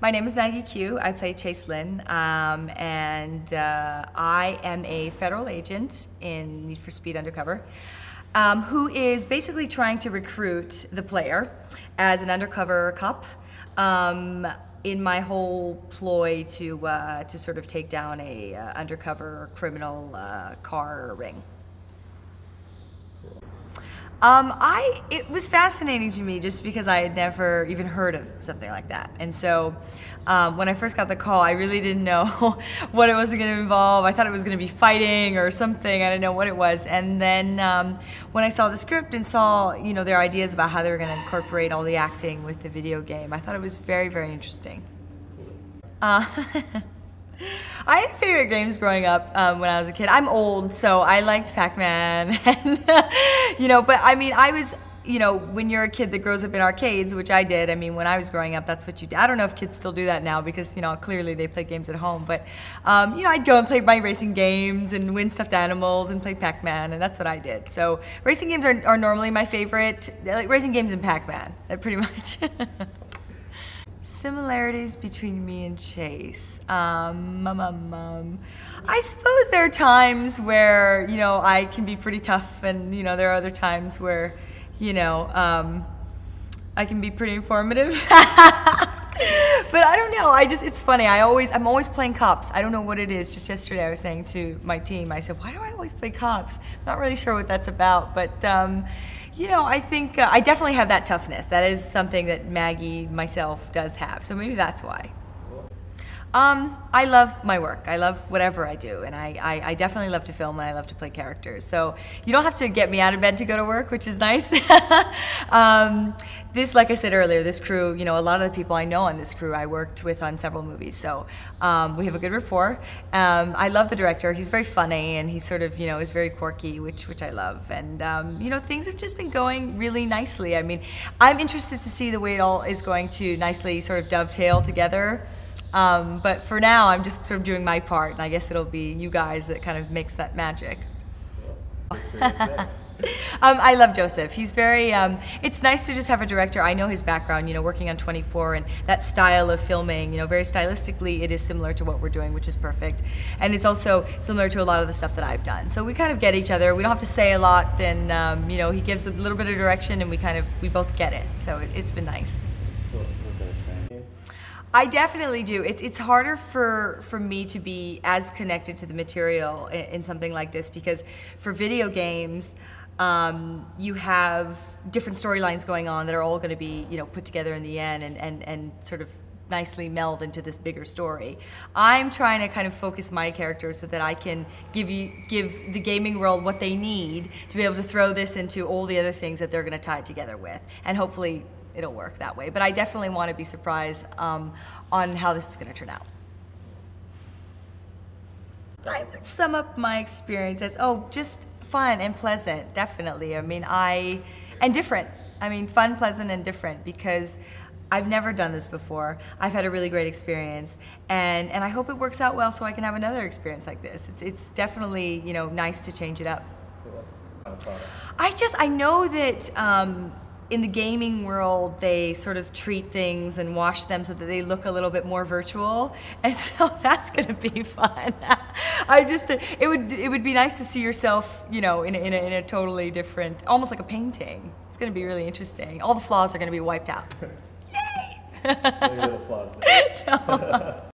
My name is Maggie Q. I play Chase Lynn, and I am a federal agent in Need for Speed Undercover, who is basically trying to recruit the player as an undercover cop in my whole ploy to sort of take down a undercover criminal car ring. It was fascinating to me just because I had never even heard of something like that. And so when I first got the call, I really didn't know what it was going to involve. I thought it was going to be fighting or something. I didn't know what it was. And then when I saw the script and saw, their ideas about how they were going to incorporate all the acting with the video game, I thought it was very, very interesting. I had favorite games growing up when I was a kid. I'm old, so I liked Pac-Man, and but I mean, I was, when you're a kid that grows up in arcades, which I did. I mean, when I was growing up, that's what you did. I don't know if kids still do that now because, clearly they play games at home. But, I'd go and play my racing games and win stuffed animals and play Pac-Man, and that's what I did. So racing games are normally my favorite. Like racing games and Pac-Man, pretty much. Similarities between me and Chase. I suppose there are times where, I can be pretty tough, and, there are other times where, I can be pretty informative. But I don't know, it's funny, I'm always playing cops. I don't know what it is. Just yesterday I was saying to my team, I said, why do I always play cops? I'm not really sure what that's about, but I think I definitely have that toughness. That is something that Maggie, myself, does have, so maybe that's why. I love my work. I love whatever I do, and I definitely love to film, and I love to play characters. So you don't have to get me out of bed to go to work, which is nice. Like I said earlier, this crew, a lot of the people I know on this crew I worked with on several movies, so we have a good rapport. I love the director. He's very funny, and he sort of, is very quirky, which I love. And, things have just been going really nicely. I mean, I'm interested to see the way it all is going to nicely sort of dovetail together. But for now, I'm just sort of doing my part, and I guess it'll be you guys that kind of makes that magic. I love Joseph. He's very, it's nice to just have a director. I know his background, working on 24, and that style of filming, very stylistically, it is similar to what we're doing, which is perfect. And it's also similar to a lot of the stuff that I've done. So we kind of get each other. We don't have to say a lot, and, he gives a little bit of direction, and we both get it. So it's been nice. I definitely do. It's harder for me to be as connected to the material in something like this, because for video games, you have different storylines going on that are all going to be put together in the end and sort of nicely meld into this bigger story. I'm trying to kind of focus my characters so that I can give the gaming world what they need to be able to throw this into all the other things that they're going to tie it together with, and hopefully it'll work that way. But I definitely want to be surprised on how this is going to turn out. I would sum up my experience as, just fun and pleasant, definitely. I mean, and different. I mean, fun, pleasant, and different, because I've never done this before. I've had a really great experience, and I hope it works out well so I can have another experience like this. It's definitely, nice to change it up. I know that in the gaming world, they sort of treat things and wash them so that they look a little bit more virtual, and so that's going to be fun. It would be nice to see yourself, in a totally different, almost like a painting. It's going to be really interesting. All the flaws are going to be wiped out. Yay! Maybe little flaws there. No.